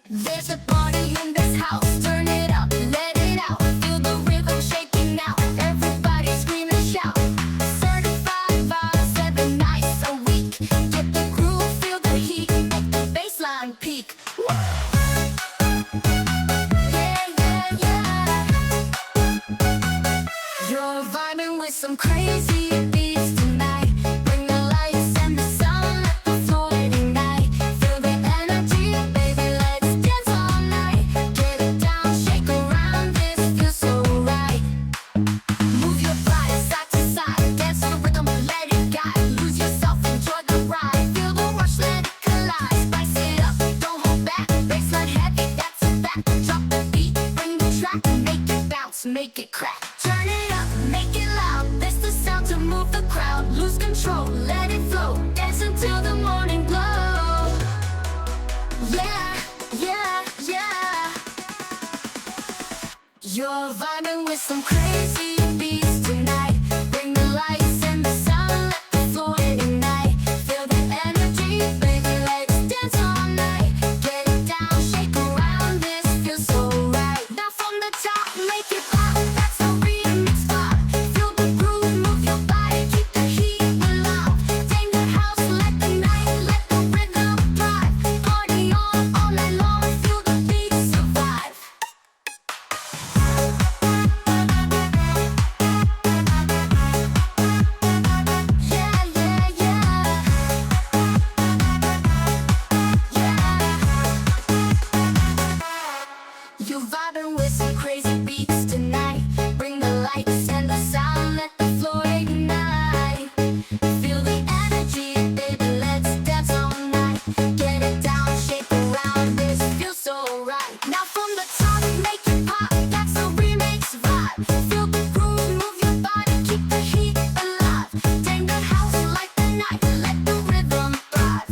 There's a party in this house, turn it up, let it out. Feel the rhythm shaking now, everybody scream and shout. Certified vibes, 7 nights a week. Get the groove, feel the heat, make the baseline peak. Yeah, yeah, yeah. You're vibing with some crazy beats tonight. Bring the lights and the sun, let the floor ignite. Feel the energy, baby, let's dance all night. Get it down, shake around, this feels so right. Move your body side to side, dance to the rhythm, let it guide. Lose yourself, enjoy the ride. Feel the rush, let it collide. Spice it up, don't hold back. Baseline heavy, that's a fact. Drop the beat, bring the track, make it bounce, make it crack. Turn it up, make it loud. This the sound to move the crowd. Lose control, let it flow. Dance until the morning glow. Yeah, yeah, yeah. You're vibing with some crazy beats tonight. Bring the lights and the sun, let the floor ignite. Feel the energy, baby, let's dance all night. Get it down, shake around, this feels so right. Now from the top, make it pop, that's the remix vibe. Feel the groove, move your body, keep the heat alive. Tame the house, let the rhythm thrive. Party on all night long, feel the beat survive. Yeah, yeah, yeah. Yeah. You vibing with some crazy beats tonight. Bring the lights and the sound, let the floor ignite. Feel the energy, baby, let's dance all night. Get it down, shake around, this feels so right. Now from the top, make it pop, that's the remix vibe. Feel the groove, move your body, keep the heat alive. Tame the house, light the night, let the rhythm thrive.